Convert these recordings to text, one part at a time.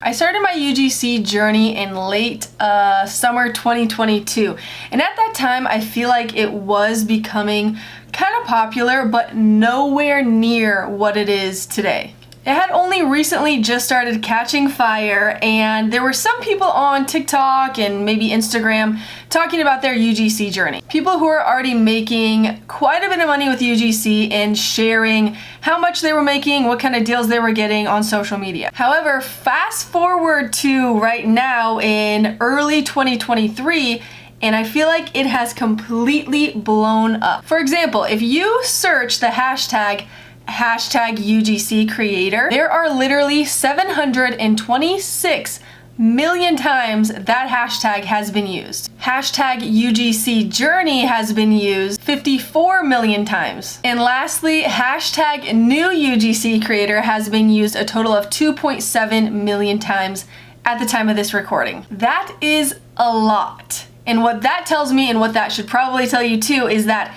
I started my UGC journey in late summer 2022, and at that time I feel like it was becoming kind of popular, but nowhere near what it is today. It had only recently just started catching fire, and there were some people on TikTok and maybe Instagram talking about their UGC journey. People who are already making quite a bit of money with UGC and sharing how much they were making, what kind of deals they were getting on social media. However, fast forward to right now in early 2023, and I feel like it has completely blown up. For example, if you search the hashtag UGC Creator, there are literally 726 million times that hashtag has been used. Hashtag UGC Journey has been used 54 million times. And lastly, hashtag New UGC Creator has been used a total of 2.7 million times at the time of this recording. That is a lot. And what that tells me, and what that should probably tell you too, is that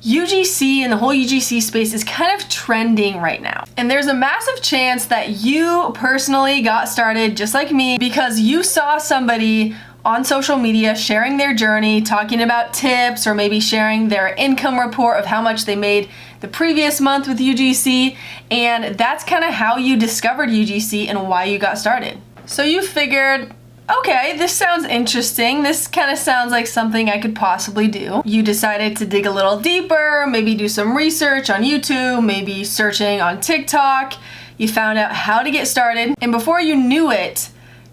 UGC and the whole UGC space is kind of trending right now. And there's a massive chance that you personally got started just like me because you saw somebody on social media sharing their journey, talking about tips, or maybe sharing their income report of how much they made the previous month with UGC. And that's kind of how you discovered UGC and why you got started. So you figured, okay, this sounds interesting. This kind of sounds like something I could possibly do. You decided to dig a little deeper, maybe do some research on YouTube, maybe searching on TikTok. You found out how to get started, and before you knew it,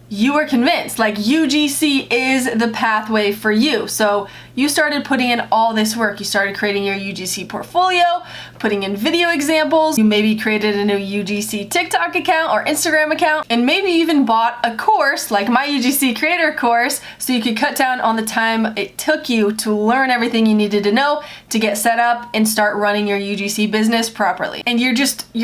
you were convinced, like, UGC is the pathway for you. So you started putting in all this work. You started creating your UGC portfolio, putting in video examples. You maybe created a new UGC TikTok account or Instagram account, and maybe even bought a course like my UGC Creator course so you could cut down on the time it took you to learn everything you needed to know to get set up and start running your UGC business properly. And you're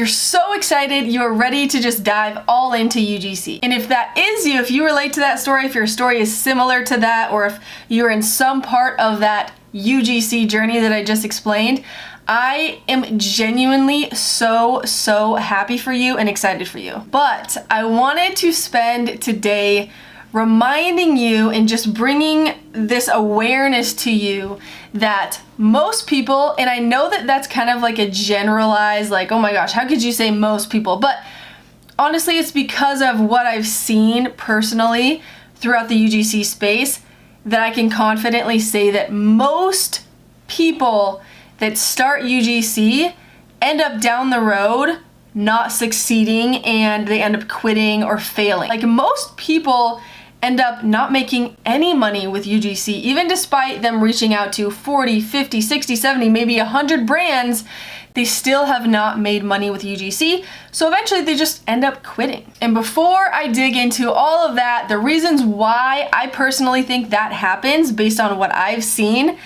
so excited, you're ready to just dive all into UGC. And if that is you, if you relate to that story, if your story is similar to that, or if you're in some part of that UGC journey that I just explained, I am genuinely so happy for you and excited for you. But I wanted to spend today reminding you and just bringing this awareness to you that most people, and I know that that's kind of like a generalized, like, oh my gosh, how could you say most people? But honestly, it's because of what I've seen personally throughout the UGC space that I can confidently say that most people that start UGC end up down the road not succeeding, and they end up quitting or failing. Like, most people end up not making any money with UGC, even despite them reaching out to 40, 50, 60, 70, maybe 100 brands. They still have not made money with UGC, so eventually they just end up quitting. And before I dig into all of that, the reasons why I personally think that happens based on what I've seen,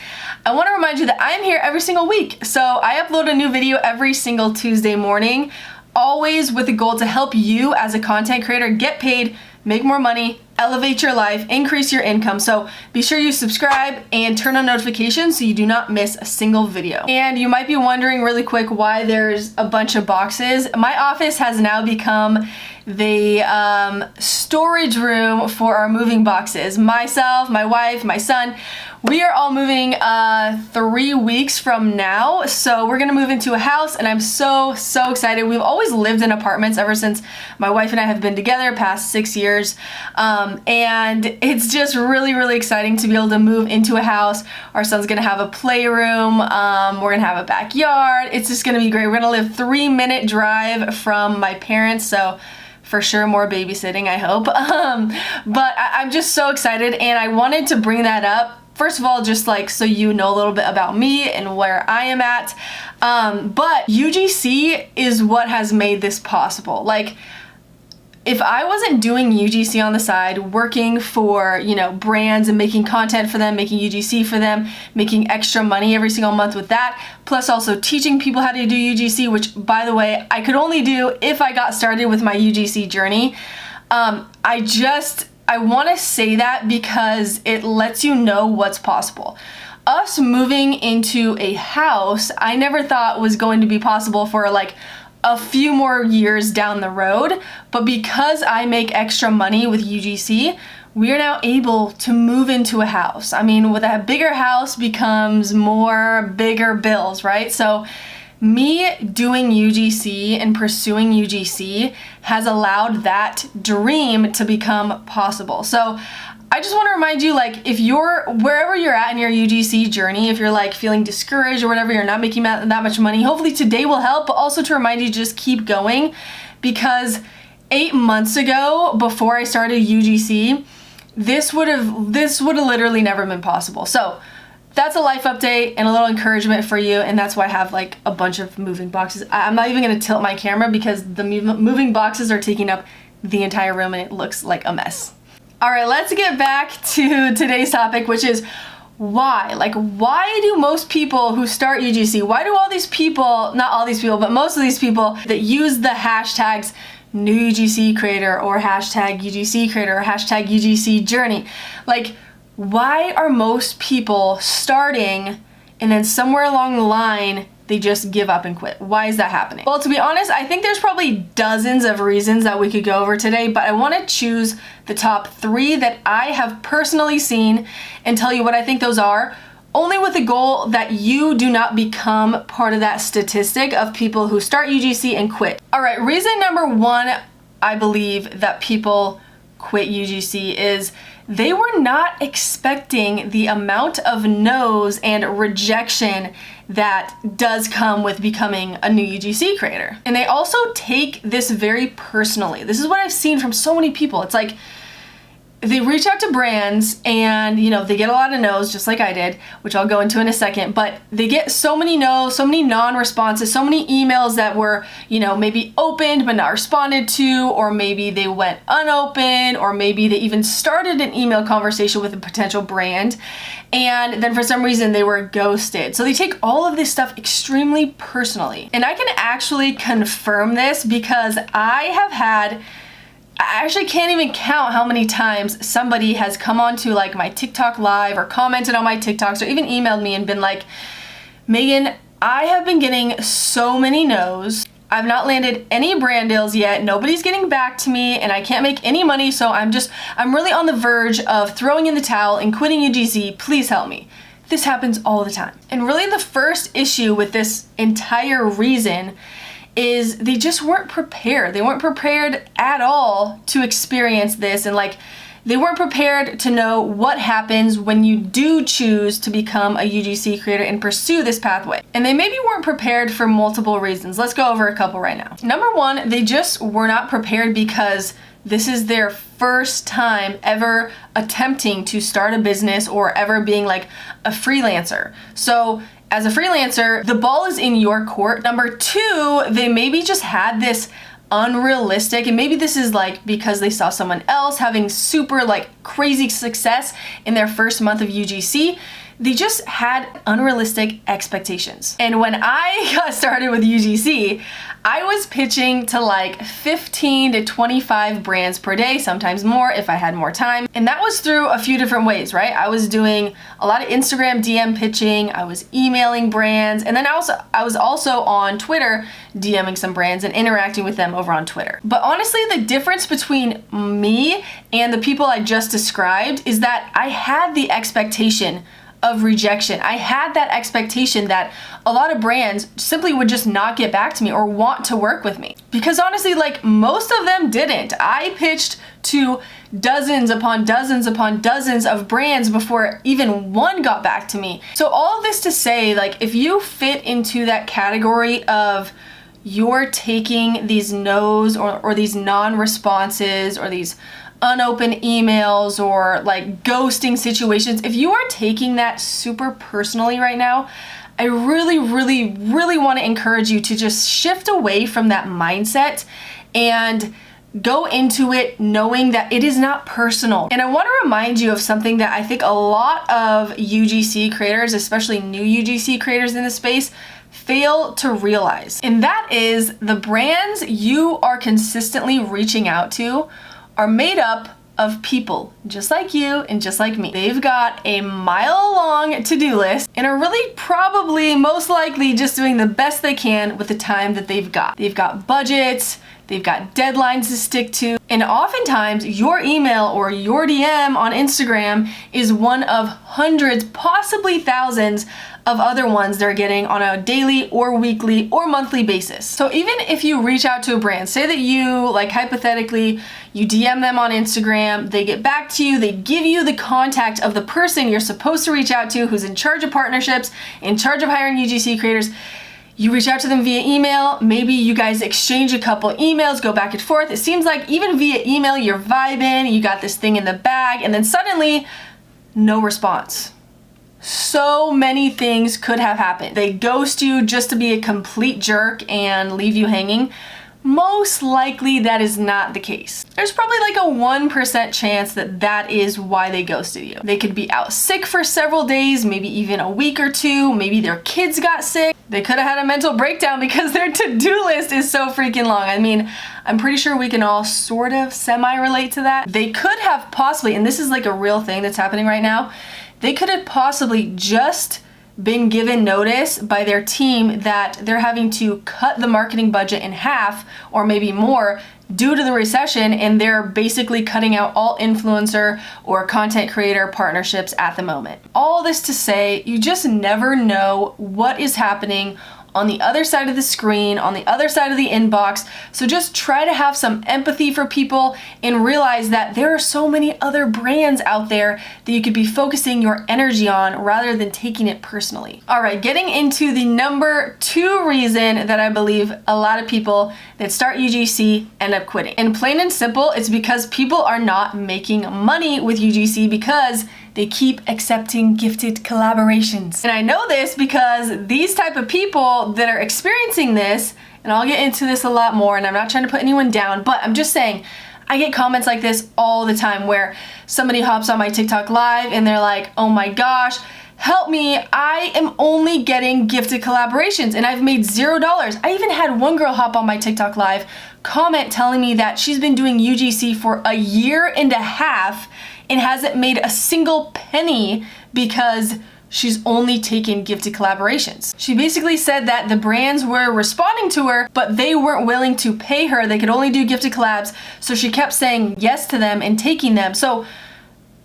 I want to remind you that I'm here every single week. So I upload a new video every single Tuesday morning, always with the goal to help you as a content creator get paid, make more money, elevate your life, increase your income. So be sure you subscribe and turn on notifications so you do not miss a single video. And you might be wondering really quick why there's a bunch of boxes. My office has now become the storage room for our moving boxes. Myself, my wife, my son, we are all moving 3 weeks from now. So we're gonna move into a house, and I'm so excited. We've always lived in apartments ever since my wife and I have been together, past 6 years. And it's just really exciting to be able to move into a house. Our son's gonna have a playroom, we're gonna have a backyard. It's just gonna be great. We're gonna live 3-minute drive from my parents, so for sure more babysitting, I hope. But I'm just so excited, and I wanted to bring that up. First of all, just like so you know a little bit about me and where I am at. But UGC is what has made this possible. Like, if I wasn't doing UGC on the side, working for, you know, brands and making content for them, making UGC for them, making extra money every single month with that, plus also teaching people how to do UGC, which, by the way, I could only do if I got started with my UGC journey. I want to say that because it lets you know what's possible. Us moving into a house, I never thought was going to be possible for like a few more years down the road, but because I make extra money with UGC, we are now able to move into a house. I mean, with a bigger house becomes more bigger bills, right? So me doing UGC and pursuing UGC has allowed that dream to become possible. So I just want to remind you, like, if you're wherever you're at in your UGC journey, if you're like feeling discouraged or whatever, you're not making that much money, hopefully today will help, but also to remind you, just keep going, because 8 months ago, before I started UGC, this would have literally never been possible. So that's a life update and a little encouragement for you, and that's why I have like a bunch of moving boxes. I'm not even gonna tilt my camera because the moving boxes are taking up the entire room and it looks like a mess. All right, let's get back to today's topic, which is why? Like, why do most people who start UGC, why do all these people, not all these people, but most of these people that use the hashtags new UGC creator or hashtag UGC creator or hashtag UGC journey, like, why are most people starting and then somewhere along the line they just give up and quit? Why is that happening? Well, to be honest, I think there's probably dozens of reasons that we could go over today, but I want to choose the top 3 that I have personally seen and tell you what I think those are, only with the goal that you do not become part of that statistic of people who start UGC and quit. All right, reason number 1, I believe that people quit UGC is they were not expecting the amount of no's and rejection that does come with becoming a new UGC creator. And they also take this very personally. This is what I've seen from so many people. It's like they reach out to brands and, you know, they get a lot of no's, just like I did, which I'll go into in a second, but they get so many no's, so many non-responses, so many emails that were, you know, maybe opened but not responded to, or maybe they went unopened, or maybe they even started an email conversation with a potential brand and then for some reason they were ghosted. So they take all of this stuff extremely personally. And I can actually confirm this because I actually can't even count how many times somebody has come onto like my TikTok live or commented on my TikToks or even emailed me and been like, Megan, I have been getting so many no's. I've not landed any brand deals yet. Nobody's getting back to me and I can't make any money. So I'm really on the verge of throwing in the towel and quitting UGC. Please help me. This happens all the time. And really the first issue with this entire reason is they just weren't prepared. They weren't prepared at all to experience this, and like they weren't prepared to know what happens when you do choose to become a UGC creator and pursue this pathway. And they maybe weren't prepared for multiple reasons. Let's go over a couple right now. Number 1, they just were not prepared because this is their first time ever attempting to start a business or ever being like a freelancer. So as a freelancer, the ball is in your court. Number 2, they maybe just had this unrealistic, and maybe this is like because they saw someone else having super like crazy success in their first month of UGC. They just had unrealistic expectations. And when I got started with UGC, I was pitching to like 15 to 25 brands per day, sometimes more if I had more time. And that was through a few different ways, right? I was doing a lot of Instagram DM pitching, I was emailing brands, and then I was also on Twitter DMing some brands and interacting with them over on Twitter. But honestly, the difference between me and the people I just described is that I had the expectation of rejection. I had that expectation that a lot of brands simply would just not get back to me or want to work with me. Because honestly, like most of them didn't. I pitched to dozens upon dozens upon dozens of brands before even one got back to me. So all of this to say, like if you fit into that category of you're taking these no's or these non-responses or these unopened emails or like ghosting situations, if you are taking that super personally right now, I really want to encourage you to just shift away from that mindset and go into it knowing that it is not personal. And I want to remind you of something that I think a lot of UGC creators, especially new UGC creators in the space, fail to realize. And that is the brands you are consistently reaching out to are made up of people just like you and just like me. They've got a mile-long to-do list and are really probably most likely just doing the best they can with the time that they've got. They've got budgets, they've got deadlines to stick to, and oftentimes your email or your DM on Instagram is one of hundreds, possibly thousands of other ones they're getting on a daily or weekly or monthly basis. So even if you reach out to a brand, say that you, like hypothetically, you DM them on Instagram, they get back to you, they give you the contact of the person you're supposed to reach out to who's in charge of partnerships, in charge of hiring UGC creators. You reach out to them via email, maybe you guys exchange a couple emails, go back and forth. It seems like even via email, you're vibing, you got this thing in the bag, and then suddenly, no response. So many things could have happened. They ghost you just to be a complete jerk and leave you hanging. Most likely that is not the case. There's probably like a 1% chance that that is why they ghosted you. They could be out sick for several days, maybe even a week or two. Maybe their kids got sick. They could have had a mental breakdown because their to-do list is so freaking long. I mean, I'm pretty sure we can all sort of semi-relate to that. They could have possibly, and this is like a real thing that's happening right now, they could have possibly just been given notice by their team that they're having to cut the marketing budget in half or maybe more due to the recession, and they're basically cutting out all influencer or content creator partnerships at the moment. All this to say, you just never know what is happening on the other side of the screen, on the other side of the inbox. So just try to have some empathy for people and realize that there are so many other brands out there that you could be focusing your energy on rather than taking it personally. All right, getting into the number 2 reason that I believe a lot of people that start UGC end up quitting. And plain and simple, it's because people are not making money with UGC because they keep accepting gifted collaborations. And I know this because these type of people that are experiencing this, and I'll get into this a lot more, and I'm not trying to put anyone down, but I'm just saying, I get comments like this all the time where somebody hops on my TikTok live and they're like, oh my gosh, help me, I am only getting gifted collaborations and I've made $0. I even had one girl hop on my TikTok live, comment telling me that she's been doing UGC for a year and a half and hasn't made a single penny because she's only taken gifted collaborations. She basically said that the brands were responding to her, but they weren't willing to pay her. They could only do gifted collabs, so she kept saying yes to them and taking them. So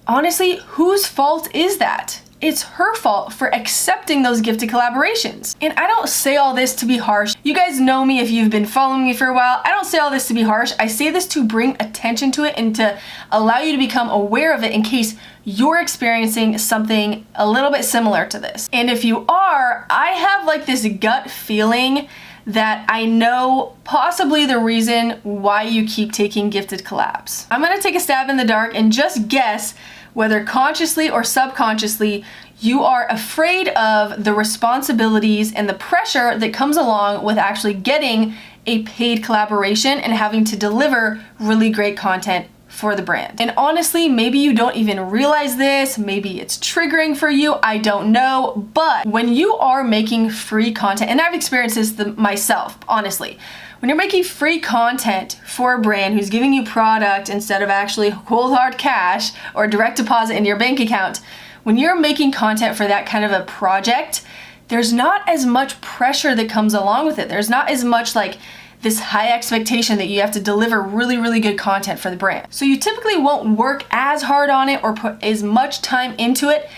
honestly, whose fault is that? It's her fault for accepting those gifted collaborations. And I don't say all this to be harsh. You guys know me if you've been following me for a while. I don't say all this to be harsh. I say this to bring attention to it and to allow you to become aware of it in case you're experiencing something a little bit similar to this. And if you are, I have like this gut feeling that I know possibly the reason why you keep taking gifted collabs. I'm gonna take a stab in the dark and just guess whether consciously or subconsciously, you are afraid of the responsibilities and the pressure that comes along with actually getting a paid collaboration and having to deliver really great content for the brand. And honestly, maybe you don't even realize this, maybe it's triggering for you, I don't know, but when you are making free content, and I've experienced this myself, honestly, when you're making free content for a brand who's giving you product instead of actually cold hard cash or direct deposit into your bank account, when you're making content for that kind of a project, there's not as much pressure that comes along with it. There's not as much like this high expectation that you have to deliver really, really good content for the brand. So you typically won't work as hard on it or put as much time into it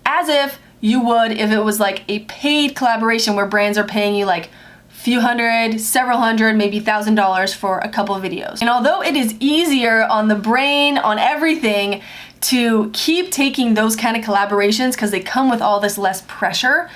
as if you would if it was like a paid collaboration where brands are paying you like few hundred, several hundred, maybe $1,000 for a couple of videos. And although it is easier on the brain, on everything, to keep taking those kind of collaborations because they come with all this less pressure,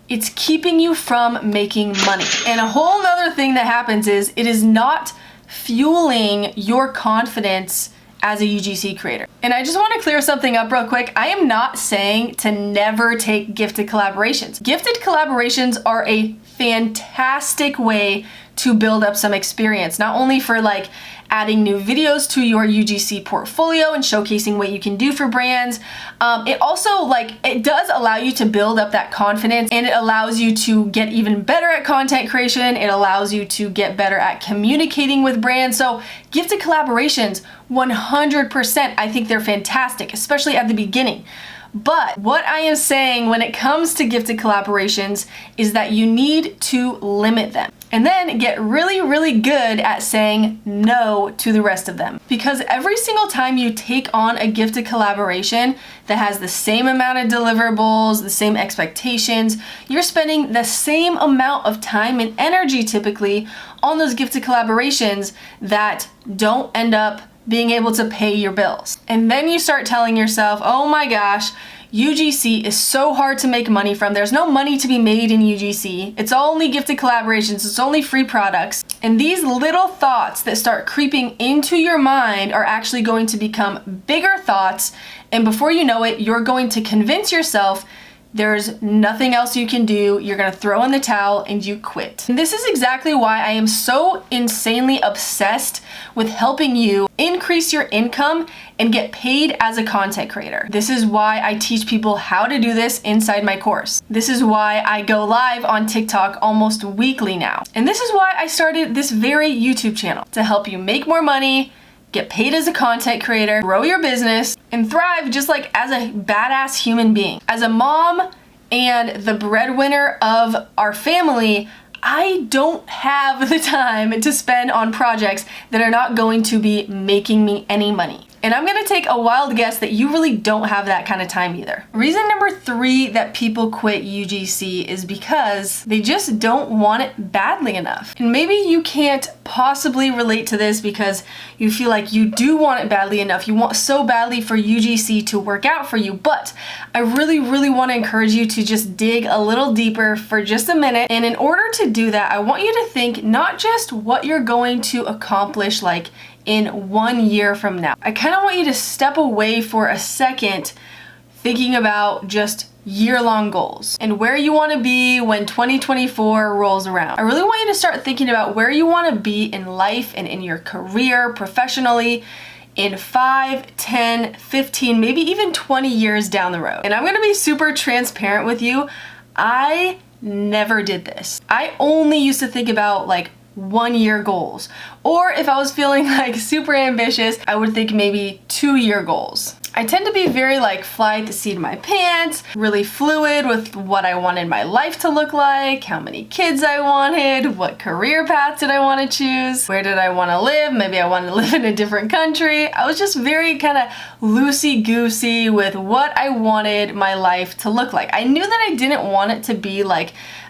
it's keeping you from making money. And a whole nother thing that happens is it is not fueling your confidence as a UGC creator. And I just want to clear something up real quick. I am not saying to never take gifted collaborations. Gifted collaborations are a fantastic way to build up some experience, not only for like adding new videos to your UGC portfolio and showcasing what you can do for brands. It also it does allow you to build up that confidence, and it allows you to get even better at content creation. It allows you to get better at communicating with brands. So gifted collaborations, 100%, I think they're fantastic, especially at the beginning. But what I am saying when it comes to gifted collaborations is that you need to limit them, and then get really, really good at saying no to the rest of them. Because every single time you take on a gifted collaboration that has the same amount of deliverables, the same expectations, you're spending the same amount of time and energy typically on those gifted collaborations that don't end up being able to pay your bills. And then you start telling yourself, oh my gosh, UGC is so hard to make money from. There's no money to be made in UGC. It's only gifted collaborations. It's only free products. And these little thoughts that start creeping into your mind are actually going to become bigger thoughts. And before you know it, you're going to convince yourself there's nothing else you can do. You're gonna throw in the towel and you quit. And this is exactly why I am so insanely obsessed with helping you increase your income and get paid as a content creator. This is why I teach people how to do this inside my course. This is why I go live on TikTok almost weekly now. And this is why I started this very YouTube channel, to help you make more money, get paid as a content creator, grow your business, and thrive just like as a badass human being. As a mom and the breadwinner of our family, I don't have the time to spend on projects that are not going to be making me any money. And I'm gonna take a wild guess that you really don't have that kind of time either. Reason number 3 that people quit UGC is because they just don't want it badly enough. And maybe you can't possibly relate to this because you feel like you do want it badly enough. You want so badly for UGC to work out for you, but I really, really wanna encourage you to just dig a little deeper for just a minute. And in order to do that, I want you to think not just what you're going to accomplish in 1 year from now. I kind of want you to step away for a second thinking about just year-long goals and where you want to be when 2024 rolls around. I really want you to start thinking about where you want to be in life and in your career, professionally, in 5, 10, 15, maybe even 20 years down the road. And I'm going to be super transparent with you. I never did this. I only used to think about 1-year goals. Or if I was feeling super ambitious, I would think maybe 2-year goals. I tend to be very fly at the seat of my pants, really fluid with what I wanted my life to look like, how many kids I wanted, what career path did I want to choose, where did I want to live, maybe I wanted to live in a different country. I was just very kind of loosey-goosey with what I wanted my life to look like. I knew that I didn't want it to be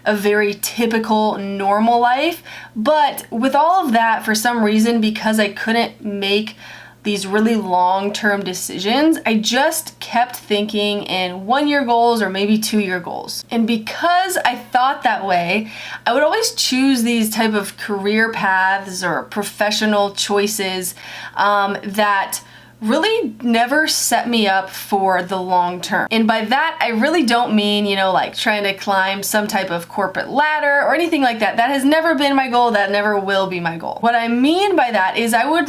a very typical normal life, but with all of that, for some reason, because I couldn't make these really long-term decisions, I just kept thinking in 1-year goals or maybe 2-year goals. And because I thought that way, I would always choose these type of career paths or professional choices that really never set me up for the long term. And by that, I really don't mean, trying to climb some type of corporate ladder or anything like that. That has never been my goal. That never will be my goal. What I mean by that is I would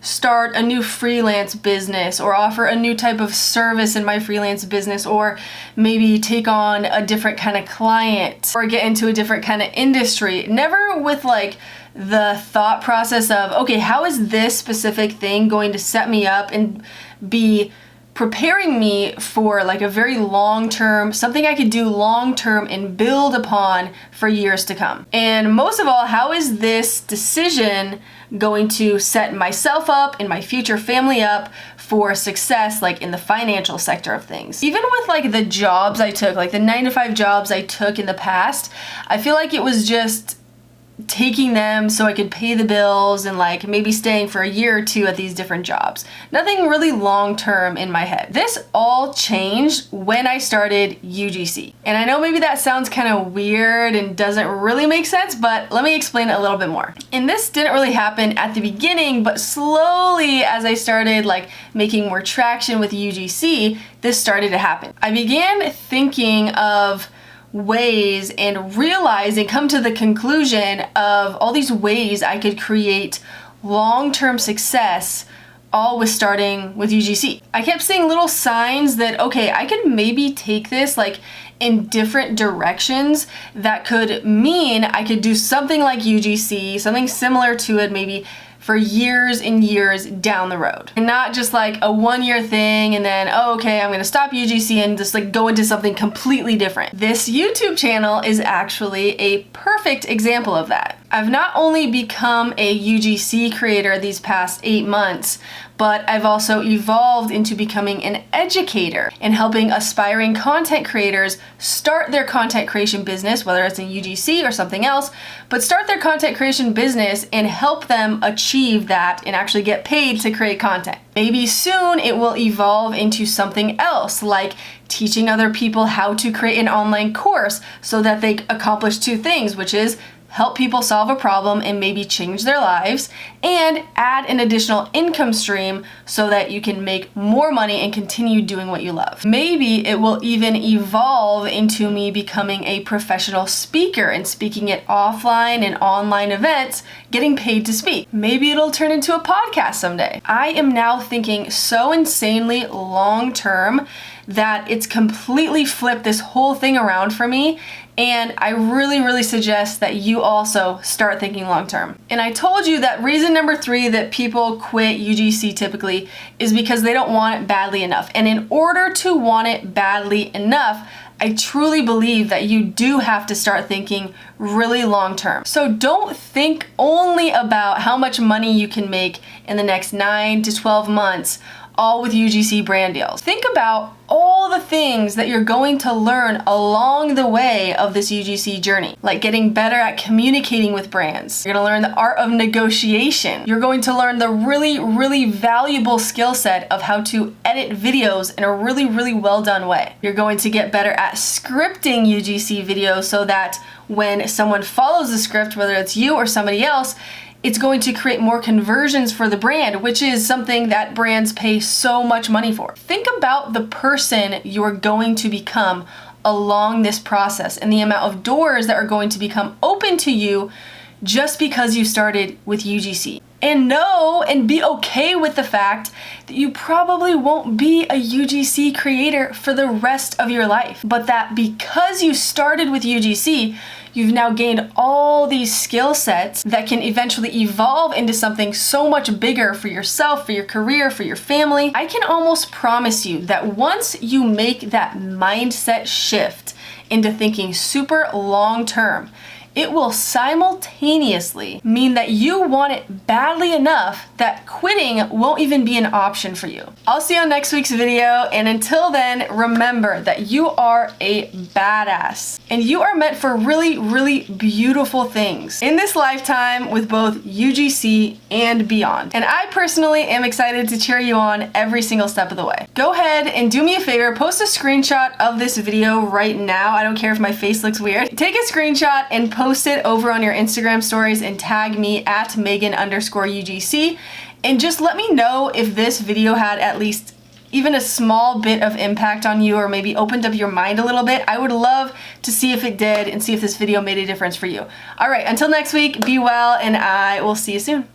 start a new freelance business or offer a new type of service in my freelance business, or maybe take on a different kind of client or get into a different kind of industry. Never with the thought process of, okay, how is this specific thing going to set me up and be preparing me for a very long-term, something I could do long-term and build upon for years to come. And most of all, how is this decision going to set myself up and my future family up for success in the financial sector of things. Even with the jobs I took, the 9-to-5 jobs I took in the past, I feel like it was just taking them so I could pay the bills and maybe staying for a year or 2 at these different jobs. Nothing really long-term in my head. This all changed when I started UGC. And I know maybe that sounds kind of weird and doesn't really make sense, but let me explain it a little bit more. And this didn't really happen at the beginning, but slowly as I started making more traction with UGC, this started to happen. I began thinking of ways and realize and come to the conclusion of all these ways I could create long-term success, all with starting with UGC. I kept seeing little signs that, okay, I could maybe take this like in different directions that could mean I could do something like UGC, something similar to it maybe for years and years down the road. And not just like a one-year thing and then, oh, okay, I'm gonna stop UGC and just like go into something completely different. This YouTube channel is actually a perfect example of that. I've not only become a UGC creator these past 8 months, but I've also evolved into becoming an educator and helping aspiring content creators start their content creation business, whether it's in UGC or something else, but start their content creation business and help them achieve that and actually get paid to create content. Maybe soon it will evolve into something else, like teaching other people how to create an online course so that they accomplish 2 things, which is help people solve a problem and maybe change their lives, and add an additional income stream so that you can make more money and continue doing what you love. Maybe it will even evolve into me becoming a professional speaker and speaking at offline and online events, getting paid to speak. Maybe it'll turn into a podcast someday. I am now thinking so insanely long term that it's completely flipped this whole thing around for me. And I really suggest that you also start thinking long term. And I told you that reason number 3 that people quit UGC typically is because they don't want it badly enough. And in order to want it badly enough, I truly believe that you do have to start thinking really long term. So don't think only about how much money you can make in the next 9 to 12 months, all with UGC brand deals. Think about all the things that you're going to learn along the way of this UGC journey, like getting better at communicating with brands. You're gonna learn the art of negotiation. You're going to learn the really valuable skill set of how to edit videos in a really well done way. You're going to get better at scripting UGC videos so that when someone follows the script, whether it's you or somebody else, it's going to create more conversions for the brand, which is something that brands pay so much money for. Think about the person you're going to become along this process and the amount of doors that are going to become open to you just because you started with UGC. And know and be okay with the fact that you probably won't be a UGC creator for the rest of your life, but that because you started with UGC, you've now gained all these skill sets that can eventually evolve into something so much bigger for yourself, for your career, for your family. I can almost promise you that once you make that mindset shift into thinking super long term, it will simultaneously mean that you want it badly enough that quitting won't even be an option for you. I'll see you on next week's video, and until then, remember that you are a badass and you are meant for really beautiful things in this lifetime with both UGC and beyond. And I personally am excited to cheer you on every single step of the way. Go ahead and do me a favor, post a screenshot of this video right now. I don't care if my face looks weird. Take a screenshot and post it over on your Instagram stories and tag me at Megan_UGC, and just let me know if this video had at least even a small bit of impact on you or maybe opened up your mind a little bit. I would love to see if it did and see if this video made a difference for you. All right, until next week, be well, and I will see you soon.